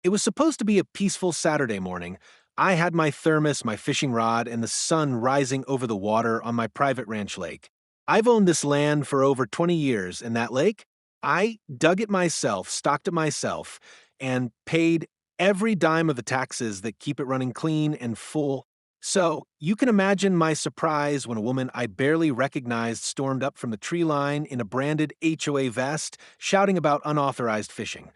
It was supposed to be a peaceful Saturday morning. I had my thermos, my fishing rod, and the sun rising over the water on my private ranch lake. I've owned this land for over 20 years, and that lake, I dug it myself, stocked it myself, and paid every dime of the taxes that keep it running clean and full. So, you can imagine my surprise when a woman I barely recognized stormed up from the tree line in a branded HOA vest, shouting about unauthorized fishing.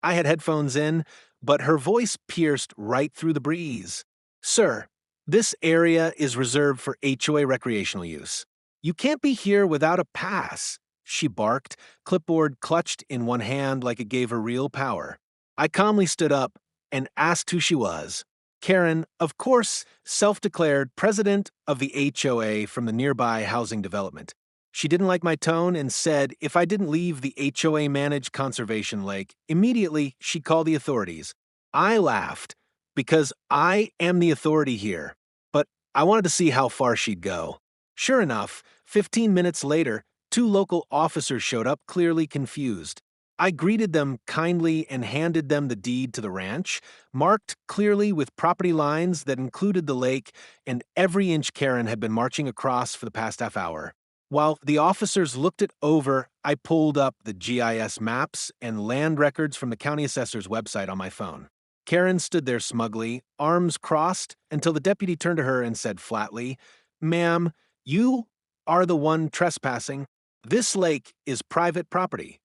I had headphones in, but her voice pierced right through the breeze. Sir, this area is reserved for HOA recreational use. You can't be here without a pass, she barked, clipboard clutched in one hand like it gave her real power. I calmly stood up and asked who she was. Karen, of course, self-declared president of the HOA from the nearby housing development. She didn't like my tone and said if I didn't leave the HOA-managed conservation lake, immediately she'd call the authorities. I laughed, because I am the authority here, but I wanted to see how far she'd go. Sure enough, 15 minutes later, two local officers showed up, clearly confused. I greeted them kindly and handed them the deed to the ranch, marked clearly with property lines that included the lake and every inch Karen had been marching across for the past half hour. While the officers looked it over, I pulled up the GIS maps and land records from the county assessor's website on my phone. Karen stood there smugly, arms crossed, until the deputy turned to her and said flatly, "Ma'am, you are the one trespassing. This lake is private property."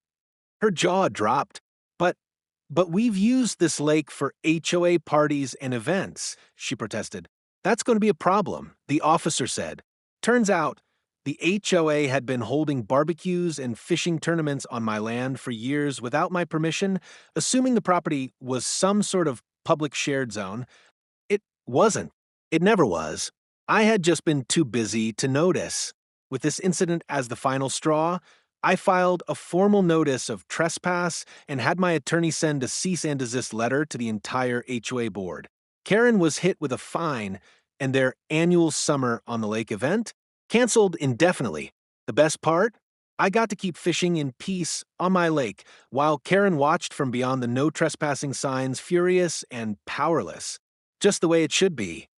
Her jaw dropped. But we've used this lake for HOA parties and events, she protested. That's going to be a problem, the officer said. Turns out, the HOA had been holding barbecues and fishing tournaments on my land for years without my permission, assuming the property was some sort of public shared zone. It wasn't. It never was. I had just been too busy to notice. With this incident as the final straw, I filed a formal notice of trespass and had my attorney send a cease and desist letter to the entire HOA board. Karen was hit with a fine, and their annual Summer on the Lake event canceled indefinitely. The best part? I got to keep fishing in peace on my lake while Karen watched from beyond the no trespassing signs, furious and powerless. Just the way it should be.